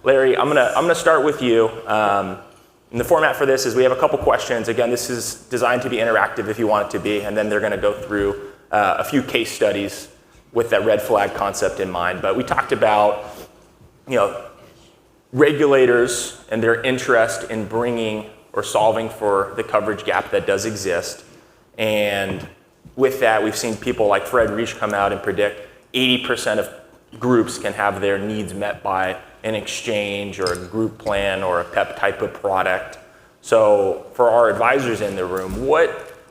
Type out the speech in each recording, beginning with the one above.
Larry, I'm gonna start with you. And the format for this is we have a couple questions. Again, this is designed to be interactive if you want it to be, and then they're gonna go through a few case studies with that red flag concept in mind. But we talked about, regulators and their interest in bringing or solving for the coverage gap that does exist. And with that, we've seen people like Fred Reich come out and predict 80% of groups can have their needs met by an exchange or a group plan or a PEP type of product. So for our advisors in the room, what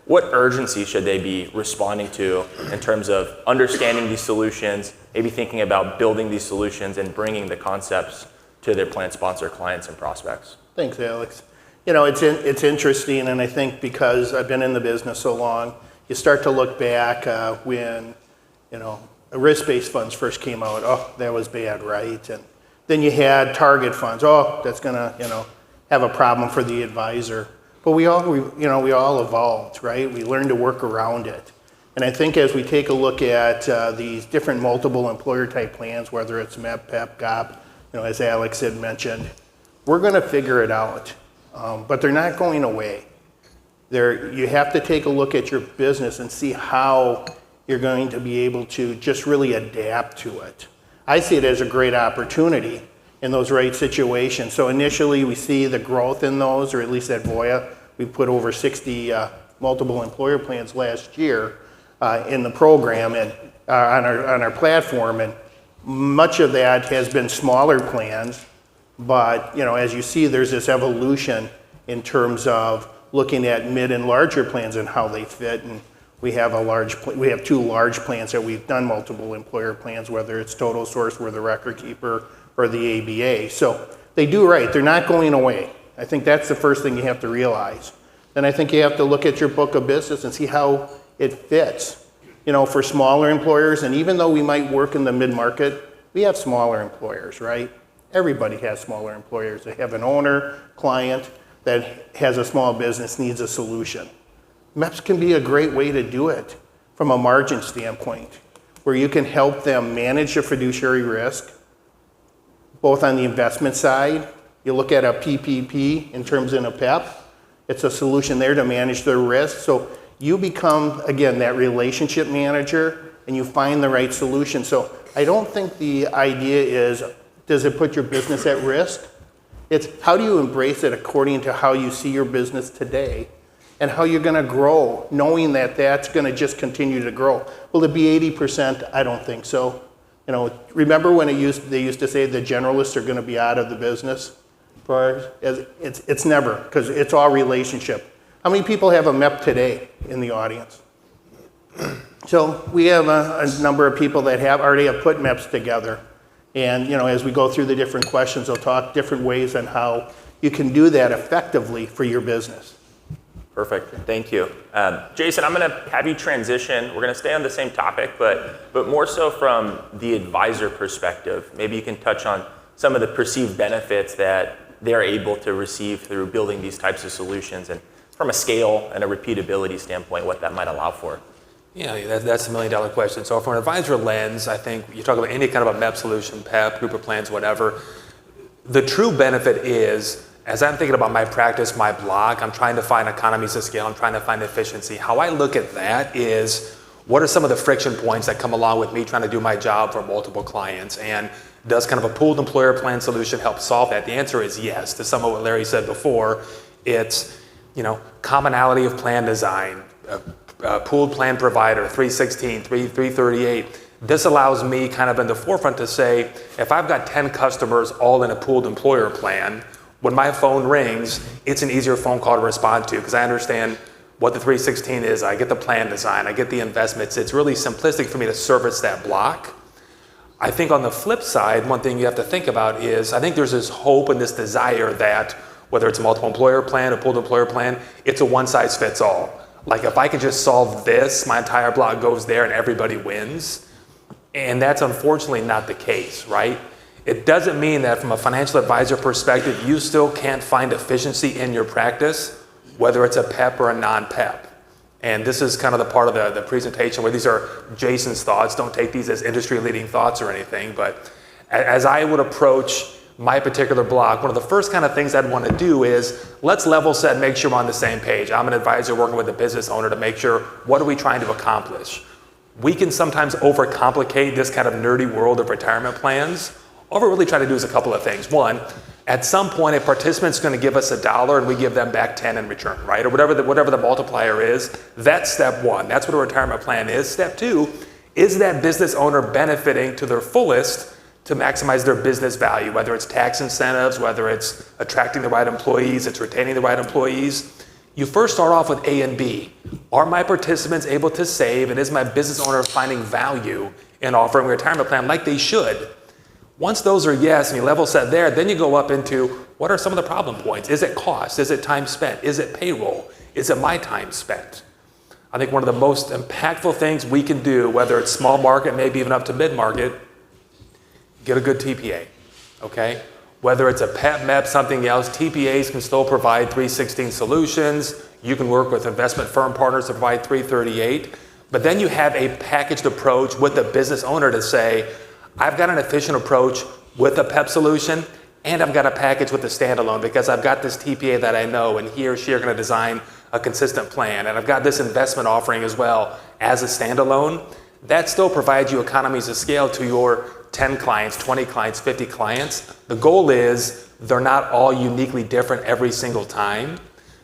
urgency should they be responding to in terms of understanding these solutions, maybe thinking about building these solutions and bringing the concepts to their plan sponsor clients and prospects? Thanks, Alex. It's interesting, and I think because I've been in the business so long, you start to look back when, risk-based funds first came out. Oh, that was bad, right? And then you had target funds. Oh, that's gonna, have a problem for the advisor. But we all evolved, right? We learned to work around it. And I think as we take a look at these different multiple employer type plans, whether it's MEP, PEP, GOP, as Alex had mentioned, we're gonna figure it out. But they're not going away. You have to take a look at your business and see how you're going to be able to just really adapt to it. I see it as a great opportunity in those right situations. So initially we see the growth in those, or at least at Voya, we put over 60 multiple employer plans last year in the program and on our platform, and much of that has been smaller plans. But as you see, there's this evolution in terms of looking at mid and larger plans and how they fit. And we have two large plans that we've done multiple employer plans, whether it's Total Source, we're the record keeper, or the ABA. So they do right. They're not going away. I think that's the first thing you have to realize. Then I think you have to look at your book of business and see how it fits. For smaller employers, and even though we might work in the mid-market, we have smaller employers, right? Everybody has smaller employers. They have an owner, client that has a small business, needs a solution. MEPs can be a great way to do it from a margin standpoint, where you can help them manage their fiduciary risk, both on the investment side. You look at a PPP in terms of a PEP, it's a solution there to manage their risk. So you become, again, that relationship manager and you find the right solution. So I don't think the idea is, does it put your business at risk? It's how do you embrace it according to how you see your business today and how you're gonna grow, knowing that that's gonna just continue to grow. Will it be 80%? I don't think so. Remember when they used to say the generalists are gonna be out of the business? It's never, because it's all relationship. How many people have a MEP today in the audience? So we have a number of people that already have put MEPs together. And as we go through the different questions, I'll talk different ways on how you can do that effectively for your business. Perfect, thank you. Jason, I'm gonna have you transition. We're gonna stay on the same topic, but more so from the advisor perspective. Maybe you can touch on some of the perceived benefits that they're able to receive through building these types of solutions, and from a scale and a repeatability standpoint, what that might allow for. Yeah, that's $1 million question. So from an advisor lens, I think you talk about any kind of a MEP solution, PEP, group of plans, whatever. The true benefit is, as I'm thinking about my practice, my block, I'm trying to find economies of scale, I'm trying to find efficiency. How I look at that is, what are some of the friction points that come along with me trying to do my job for multiple clients? And does kind of a pooled employer plan solution help solve that? The answer is yes. To some of what Larry said before, it's commonality of plan design, pooled plan provider, 316, 338. This allows me kind of in the forefront to say, if I've got 10 customers all in a pooled employer plan, when my phone rings, it's an easier phone call to respond to because I understand what the 316 is, I get the plan design, I get the investments. It's really simplistic for me to service that block. I think on the flip side, one thing you have to think about is, I think there's this hope and this desire that whether it's a multiple employer plan, a pooled employer plan, it's a one size fits all. Like if I can just solve this, my entire block goes there and everybody wins. And that's unfortunately not the case, right? It doesn't mean that from a financial advisor perspective, you still can't find efficiency in your practice, whether it's a PEP or a non-PEP. And this is kind of the part of the presentation where these are Jason's thoughts. Don't take these as industry leading thoughts or anything, but as I would approach my particular block, one of the first kind of things I'd want to do is let's level set, make sure we're on the same page. I'm an advisor working with a business owner to make sure, what are we trying to accomplish? We can sometimes overcomplicate this kind of nerdy world of retirement plans. All we're really trying to do is a couple of things. One, at some point, a participant's going to give us $1 and we give them back 10 in return, right? Or whatever the multiplier is. That's step one. That's what a retirement plan is. Step two, is that business owner benefiting to their fullest to maximize their business value, whether it's tax incentives, whether it's attracting the right employees, it's retaining the right employees. You first start off with A and B. Are my participants able to save, and is my business owner finding value in offering a retirement plan like they should? Once those are yes, and you level set there, then you go up into what are some of the problem points? Is it cost? Is it time spent? Is it payroll? Is it my time spent? I think one of the most impactful things we can do, whether it's small market, maybe even up to mid-market, get a good TPA, okay? Whether it's a PEP, MEP, something else, TPAs can still provide 316 solutions. You can work with investment firm partners to provide 338. But then you have a packaged approach with the business owner to say, I've got an efficient approach with a PEP solution, and I've got a package with a standalone because I've got this TPA that I know, and he or she are going to design a consistent plan. And I've got this investment offering as well as a standalone. That still provides you economies of scale to your 10 clients, 20 clients, 50 clients. The goal is they're not all uniquely different every single time.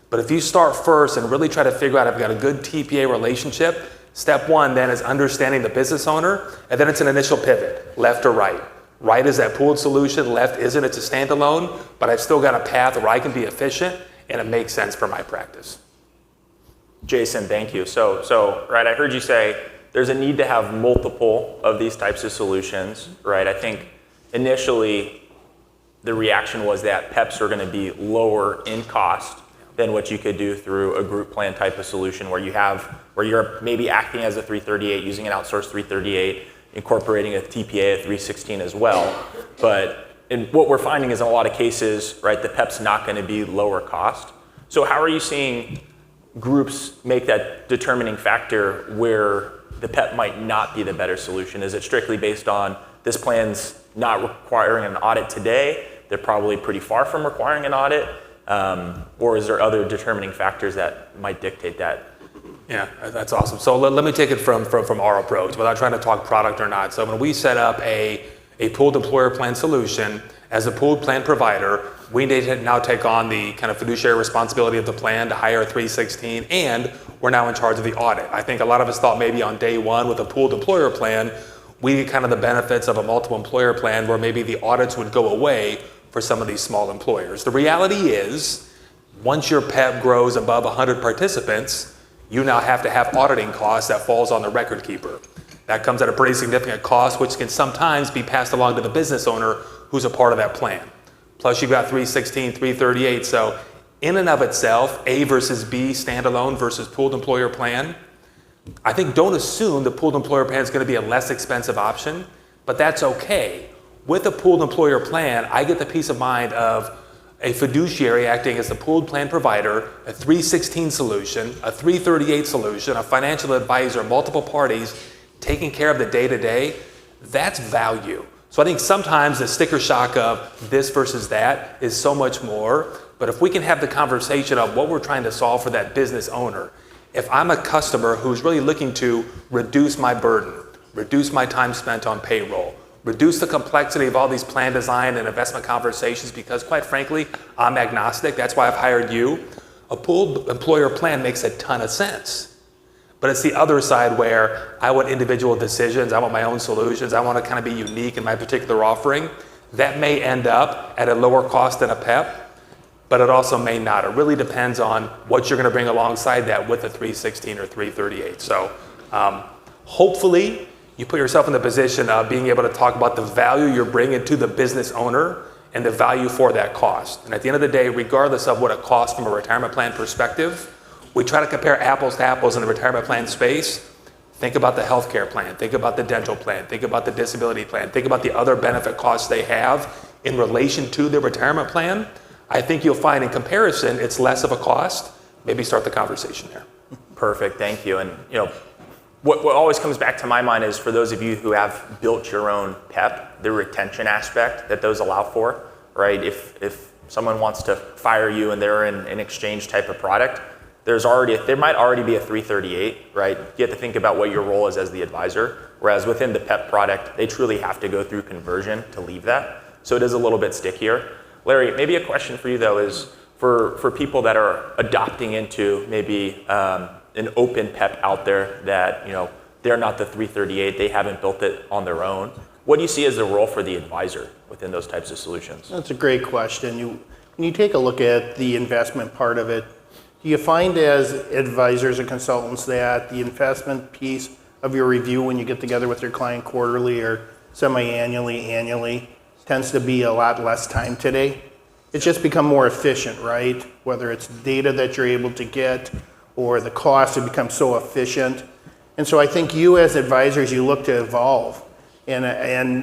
But if you start first and really try to figure out I've got a good TPA relationship, step one then is understanding the business owner, and then it's an initial pivot, left or right. Right is that pooled solution, left isn't, it's a standalone, but I've still got a path where I can be efficient and it makes sense for my practice. Jason, thank you. So, right, I heard you say there's a need to have multiple of these types of solutions, right? I think initially the reaction was that PEPs are going to be lower in cost than what you could do through a group plan type of solution where you're maybe acting as a 338, using an outsourced 338, incorporating a TPA, a 316 as well. But what we're finding is in a lot of cases, right, the PEP's not going to be lower cost. So how are you seeing groups make that determining factor where the PEP might not be the better solution? Is it strictly based on this plan's not requiring an audit today, they're probably pretty far from requiring an audit, or is there other determining factors that might dictate that? Yeah, that's awesome. So let me take it from our approach without trying to talk product or not. So when we set up a pooled employer plan solution, as a pooled plan provider, we need to now take on the kind of fiduciary responsibility of the plan to hire a 316, and we're now in charge of the audit. I think a lot of us thought maybe on day one with a pooled employer plan, we get kind of the benefits of a multiple employer plan where maybe the audits would go away for some of these small employers. The reality is, once your PEP grows above 100 participants, you now have to have auditing costs that falls on the record keeper. That comes at a pretty significant cost, which can sometimes be passed along to the business owner who's a part of that plan. Plus you've got 316, 338. So in and of itself, A versus B, standalone versus pooled employer plan, I think don't assume the pooled employer plan is going to be a less expensive option, but that's okay. With a pooled employer plan, I get the peace of mind of a fiduciary acting as the pooled plan provider, a 316 solution, a 338 solution, a financial advisor, multiple parties taking care of the day-to-day. That's value. So I think sometimes the sticker shock of this versus that is so much more, but if we can have the conversation of what we're trying to solve for that business owner, if I'm a customer who's really looking to reduce my burden, reduce my time spent on payroll, reduce the complexity of all these plan design and investment conversations, because quite frankly, I'm agnostic, that's why I've hired you, a pooled employer plan makes a ton of sense. But it's the other side where I want individual decisions, I want my own solutions, I want to kind of be unique in my particular offering. That may end up at a lower cost than a PEP, but it also may not. It really depends on what you're going to bring alongside that with a 316 or 338. So hopefully you put yourself in the position of being able to talk about the value you're bringing to the business owner and the value for that cost. And at the end of the day, regardless of what it costs from a retirement plan perspective, we try to compare apples to apples in the retirement plan space. Think about the healthcare plan, think about the dental plan, think about the disability plan, think about the other benefit costs they have in relation to their retirement plan. I think you'll find in comparison, it's less of a cost. Maybe start the conversation there. Perfect, thank you. And what always comes back to my mind is for those of you who have built your own PEP, the retention aspect that those allow for. right? If someone wants to fire you and they're in an exchange type of product, there might already be a 338, right? You have to think about what your role is as the advisor, whereas within the PEP product, they truly have to go through conversion to leave that. So it is a little bit stickier. Larry, maybe a question for you though is for people that are adopting into maybe an open PEP out there that, they're not the 338, they haven't built it on their own. What do you see as the role for the advisor within those types of solutions? That's a great question. When you take a look at the investment part of it, do you find as advisors and consultants that the investment piece of your review when you get together with your client quarterly or semi-annually, annually, tends to be a lot less time today? It's just become more efficient, right? Whether it's data that you're able to get or the cost have become so efficient. And so I think you as advisors, you look to evolve. And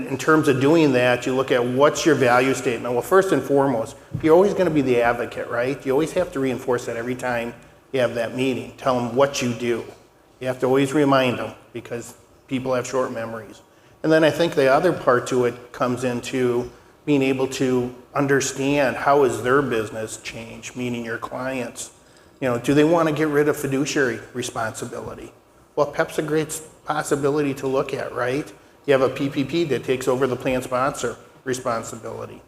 in terms of doing that, you look at what's your value statement. Well, first and foremost, you're always going to be the advocate, right? You always have to reinforce that every time you have that meeting. Tell them what you do. You have to always remind them because people have short memories. And then I think the other part to it comes into being able to understand how is their business changed, meaning your clients. Do they want to get rid of fiduciary responsibility? Well, PEP's a great possibility to look at, right? You have a PPP that takes over the plan sponsor responsibility.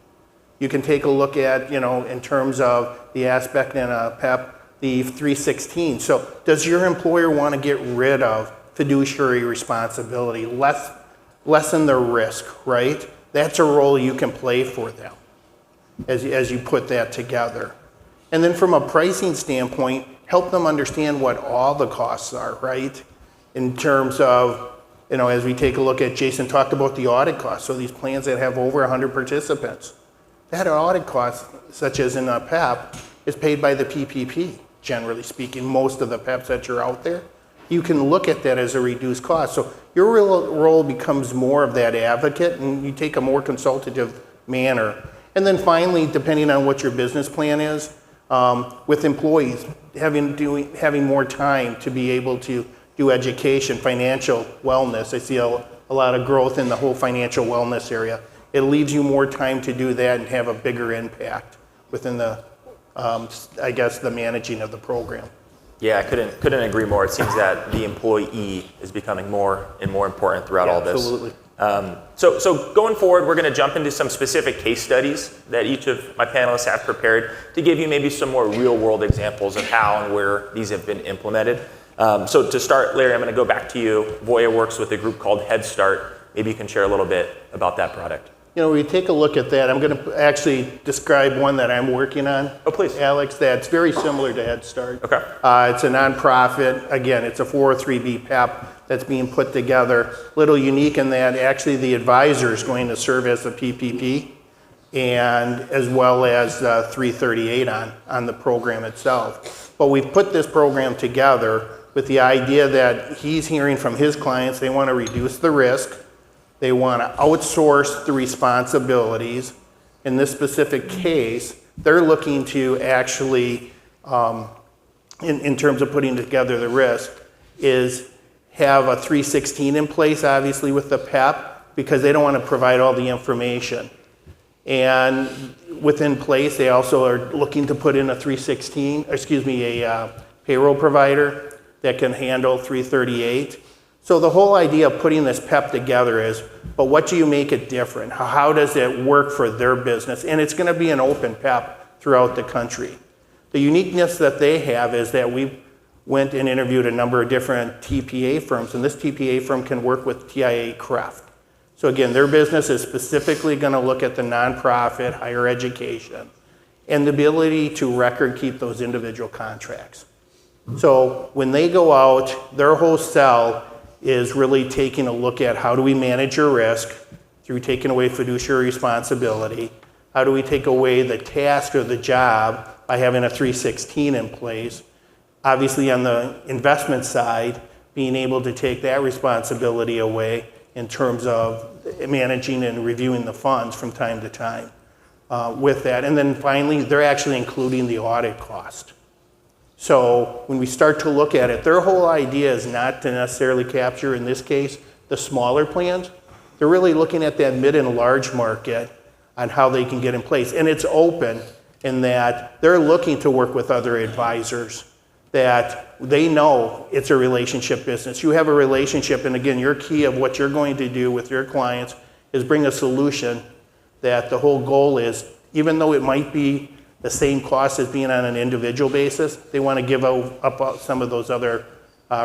You can take a look at, in terms of the aspect in a PEP, the 316. So does your employer want to get rid of fiduciary responsibility, lessen the risk, right? That's a role you can play for them as you put that together. And then from a pricing standpoint, help them understand what all the costs are, right? In terms of, as we take a look at, Jason talked about the audit costs. So these plans that have over 100 participants, that audit cost, such as in a PEP, is paid by the PPP, generally speaking, most of the PEPs that are out there. You can look at that as a reduced cost. So your real role becomes more of that advocate, and you take a more consultative manner. And then finally, depending on what your business plan is, with employees, having more time to be able to do education, financial wellness. I see a lot of growth in the whole financial wellness area. It leaves you more time to do that and have a bigger impact within the, the managing of the program. Yeah, I couldn't agree more. It seems that the employee is becoming more and more important throughout all this. Absolutely. So going forward, we're going to jump into some specific case studies that each of my panelists have prepared to give you maybe some more real-world examples of how and where these have been implemented. So to start, Larry, I'm going to go back to you. Voya works with a group called Head Start. Maybe you can share a little bit about that product. We take a look at that. I'm going to actually describe one that I'm working on. Oh, please. Alex, that's very similar to Head Start. Okay. It's a nonprofit. Again, it's a 403B PEP that's being put together. A little unique in that actually the advisor is going to serve as the PPP and as well as 338 on the program itself. But we've put this program together with the idea that he's hearing from his clients they want to reduce the risk. They want to outsource the responsibilities. In this specific case, they're looking to actually, in terms of putting together the risk, is have a 316 in place, obviously, with the PEP, because they don't want to provide all the information. And within place, they also are looking to put in a payroll provider that can handle 338. So the whole idea of putting this PEP together is, but what do you make it different? How does it work for their business? And it's going to be an open PEP throughout the country. The uniqueness that they have is that we went and interviewed a number of different TPA firms, and this TPA firm can work with TIA CREF. So again, their business is specifically going to look at the nonprofit, higher education, and the ability to record keep those individual contracts. So when they go out, their whole sell is really taking a look at how do we manage your risk through taking away fiduciary responsibility. How do we take away the task or the job by having a 316 in place? Obviously on the investment side, being able to take that responsibility away in terms of managing and reviewing the funds from time to time with that. And then finally, they're actually including the audit cost. So when we start to look at it, their whole idea is not to necessarily capture, in this case, the smaller plans. They're really looking at that mid and large market on how they can get in place. And it's open in that they're looking to work with other advisors, that they know it's a relationship business. You have a relationship, and again, your key of what you're going to do with your clients is bring a solution that the whole goal is, even though it might be the same cost as being on an individual basis, they want to give up some of those other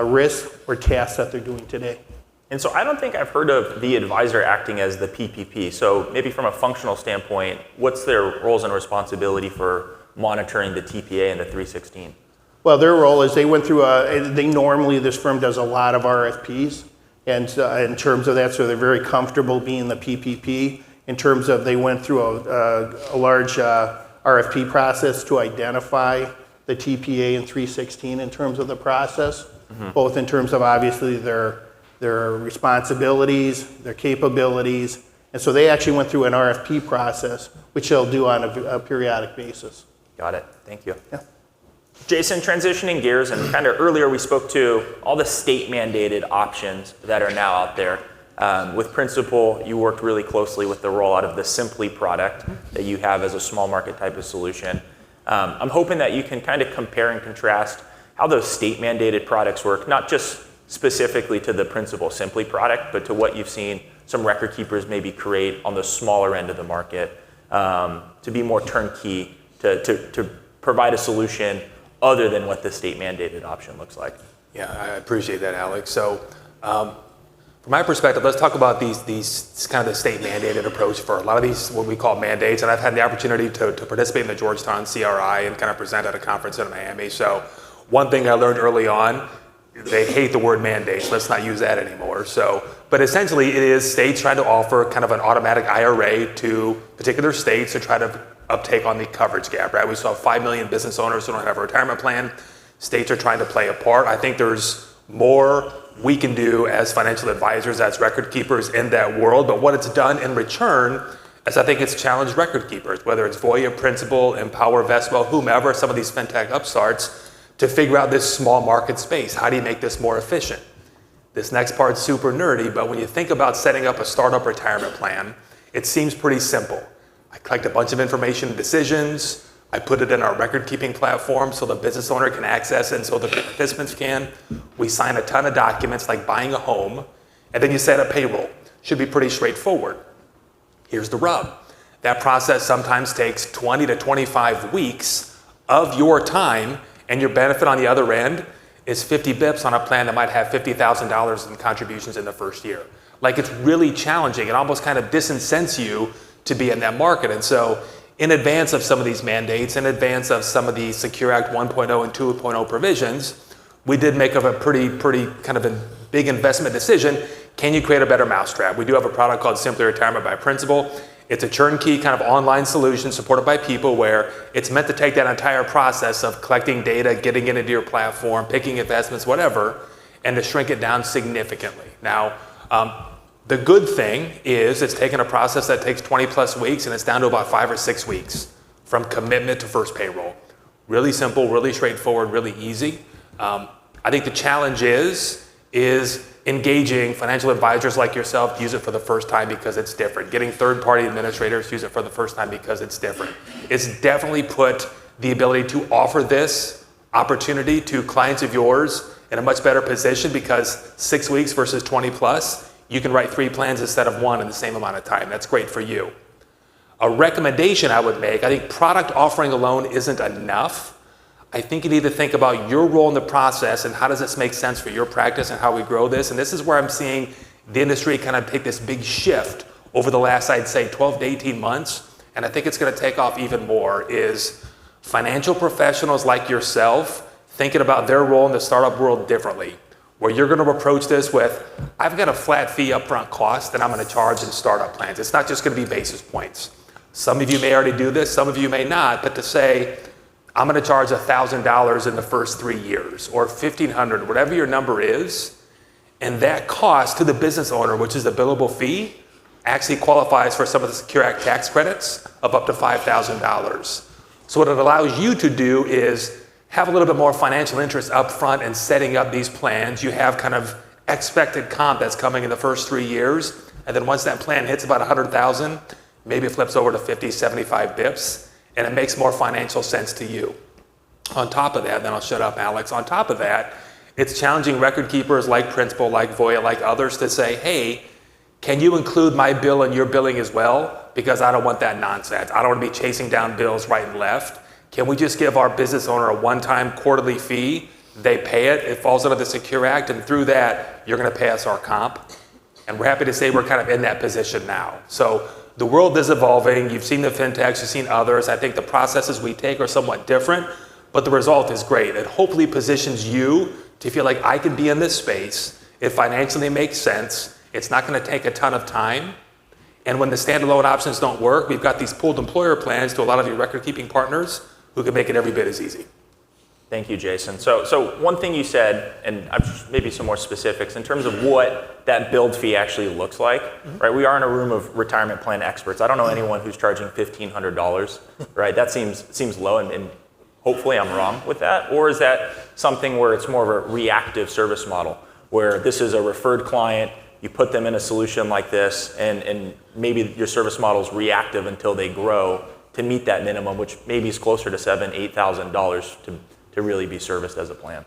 risks or tasks that they're doing today. And so I don't think I've heard of the advisor acting as the PPP. So maybe from a functional standpoint, what's their roles and responsibility for monitoring the TPA and the 316? Well, their role is they went through this firm does a lot of RFPs, and in terms of that, so they're very comfortable being the PPP. In terms of they went through a large RFP process to identify the TPA and 316 in terms of the process, both in terms of obviously their responsibilities, their capabilities, and so they actually went through an RFP process, which they'll do on a periodic basis. Got it. Thank you. Yeah. Jason, transitioning gears, and kind of earlier we spoke to all the state mandated options that are now out there. With Principal, you worked really closely with the rollout of the Simply product that you have as a small market type of solution. I'm hoping that you can kind of compare and contrast how those state mandated products work, not just specifically to the Principal Simply product, but to what you've seen some record keepers maybe create on the smaller end of the market to be more turnkey, to provide a solution other than what the state mandated option looks like. Yeah, I appreciate that, Alex. So from my perspective, let's talk about these kind of the state mandated approach for a lot of these, what we call mandates. And I've had the opportunity to participate in the Georgetown CRI and kind of present at a conference in Miami. So one thing I learned early on, they hate the word mandates. Let's not use that anymore. But essentially it is states trying to offer kind of an automatic IRA to particular states to try to uptake on the coverage gap, right? We saw 5 million business owners who don't have a retirement plan. States are trying to play a part. I think there's more we can do as financial advisors, as record keepers in that world. But what it's done in return is I think it's challenged record keepers, whether it's Voya, Principal, Empower, Vestwell, whomever, some of these fintech upstarts, to figure out this small market space. How do you make this more efficient? This next part's super nerdy, but when you think about setting up a startup retirement plan, it seems pretty simple. I collect a bunch of information and decisions. I put it in our record keeping platform so the business owner can access it and so the participants can. We sign a ton of documents like buying a home, and then you set up payroll. Should be pretty straightforward. Here's the rub. That process sometimes takes 20 to 25 weeks of your time, and your benefit on the other end is 50 bips on a plan that might have $50,000 in contributions in the first year. Like, it's really challenging. It almost kind of disincents you to be in that market. And so in advance of some of these mandates, in advance of some of the Secure Act 1.0 and 2.0 provisions, we did make a pretty kind of a big investment decision. Can you create a better mousetrap? We do have a product called Simply Retirement by Principal. It's a turnkey kind of online solution supported by people where it's meant to take that entire process of collecting data, getting it into your platform, picking investments, whatever, and to shrink it down significantly. Now, the good thing is it's taken a process that takes 20 plus weeks and it's down to about 5 or 6 weeks from commitment to first payroll. Really simple, really straightforward, really easy. I think the challenge is engaging financial advisors like yourself to use it for the first time because it's different. Getting third-party administrators to use it for the first time because it's different. It's definitely put the ability to offer this opportunity to clients of yours in a much better position because 6 weeks versus 20 plus, you can write 3 plans instead of 1 in the same amount of time. That's great for you. A recommendation I would make, I think product offering alone isn't enough. I think you need to think about your role in the process and how does this make sense for your practice and how we grow this. And this is where I'm seeing the industry kind of take this big shift over the last, I'd say, 12 to 18 months. And I think it's going to take off even more is financial professionals like yourself thinking about their role in the startup world differently, where you're going to approach this with, I've got a flat fee upfront cost that I'm going to charge in startup plans. It's not just going to be basis points. Some of you may already do this, some of you may not, but to say, I'm going to charge $1,000 in the first 3 years or $1,500, whatever your number is, and that cost to the business owner, which is the billable fee, actually qualifies for some of the Secure Act tax credits of up to $5,000. So what it allows you to do is have a little bit more financial interest up front in setting up these plans. You have kind of expected comp that's coming in the first 3 years, and then once that plan hits about $100,000, maybe it flips over to 50, 75 bips, and it makes more financial sense to you. On top of that, then I'll shut up, Alex. On top of that, it's challenging record keepers like Principal, like Voya, like others to say, hey, can you include my bill in your billing as well? Because I don't want that nonsense. I don't want to be chasing down bills right and left. Can we just give our business owner a one-time quarterly fee? They pay it, it falls under the Secure Act, and through that, you're going to pay us our comp. And we're happy to say we're kind of in that position now. So the world is evolving. You've seen the fintechs, you've seen others. I think the processes we take are somewhat different, but the result is great. It hopefully positions you to feel like I can be in this space. It financially makes sense. It's not going to take a ton of time. And when the standalone options don't work, we've got these pooled employer plans to a lot of your record-keeping partners who can make it every bit as easy. Thank you, Jason. So one thing you said, and maybe some more specifics, in terms of what that build fee actually looks like, right? We are in a room of retirement plan experts. I don't know anyone who's charging $1,500, right? That seems low, and hopefully I'm wrong with that. Or is that something where it's more of a reactive service model, where this is a referred client, you put them in a solution like this, and maybe your service model is reactive until they grow to meet that minimum, which maybe is closer to $7,000, $8,000 to really be serviced as a plan?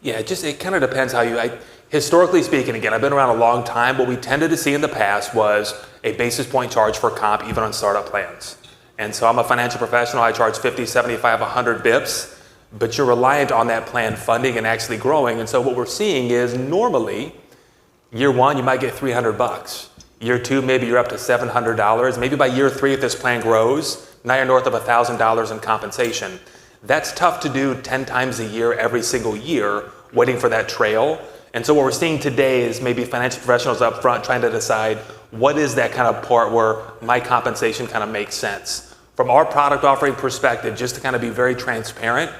Yeah, it kind of depends how historically speaking, again, I've been around a long time. What we tended to see in the past was a basis point charge for comp, even on startup plans. And so I'm a financial professional. I charge 50, 75, 100 bips, but you're reliant on that plan funding and actually growing. And so what we're seeing is normally year one, you might get $300. Year two, maybe you're up to $700. Maybe by year three, if this plan grows, now you're north of $1,000 in compensation. That's tough to do 10 times a year, every single year, waiting for that trail. And so what we're seeing today is maybe financial professionals up front trying to decide what is that kind of part where my compensation kind of makes sense. From our product offering perspective, just to kind of be very transparent,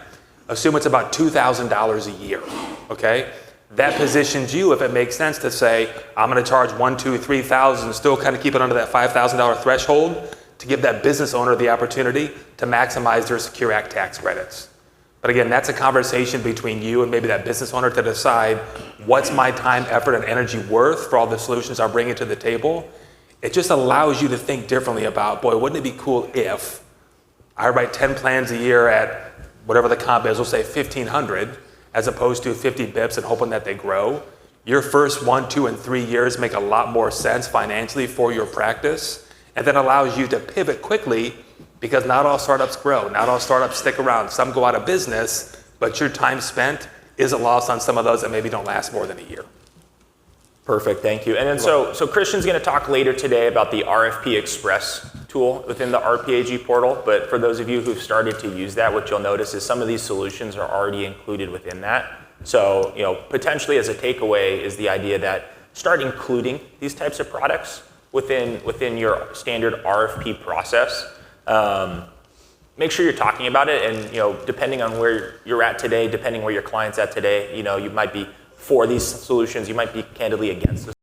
assume it's about $2,000 a year, okay? That positions you, if it makes sense, to say, I'm going to charge $1,000, $2,000, $3,000, still kind of keep it under that $5,000 threshold to give that business owner the opportunity to maximize their Secure Act tax credits. But again, that's a conversation between you and maybe that business owner to decide what's my time, effort, and energy worth for all the solutions I'm bringing to the table. It just allows you to think differently about, boy, wouldn't it be cool if I write 10 plans a year at whatever the comp is, we'll say 1,500, as opposed to 50 bips and hoping that they grow. Your first 1, 2, and 3 years make a lot more sense financially for your practice, and then allows you to pivot quickly, because not all startups grow, not all startups stick around. Some go out of business, but your time spent isn't lost on some of those that maybe don't last more than a year. Perfect, thank you. And then so Christian's going to talk later today about the RFP Express tool within the RPAG portal, but for those of you who've started to use that, what you'll notice is some of these solutions are already included within that. So, potentially as a takeaway is the idea that start including these types of products within your standard RFP process. Make sure you're talking about it, and depending on where you're at today, depending where your client's at today, you might be for these solutions, you might be candidly against the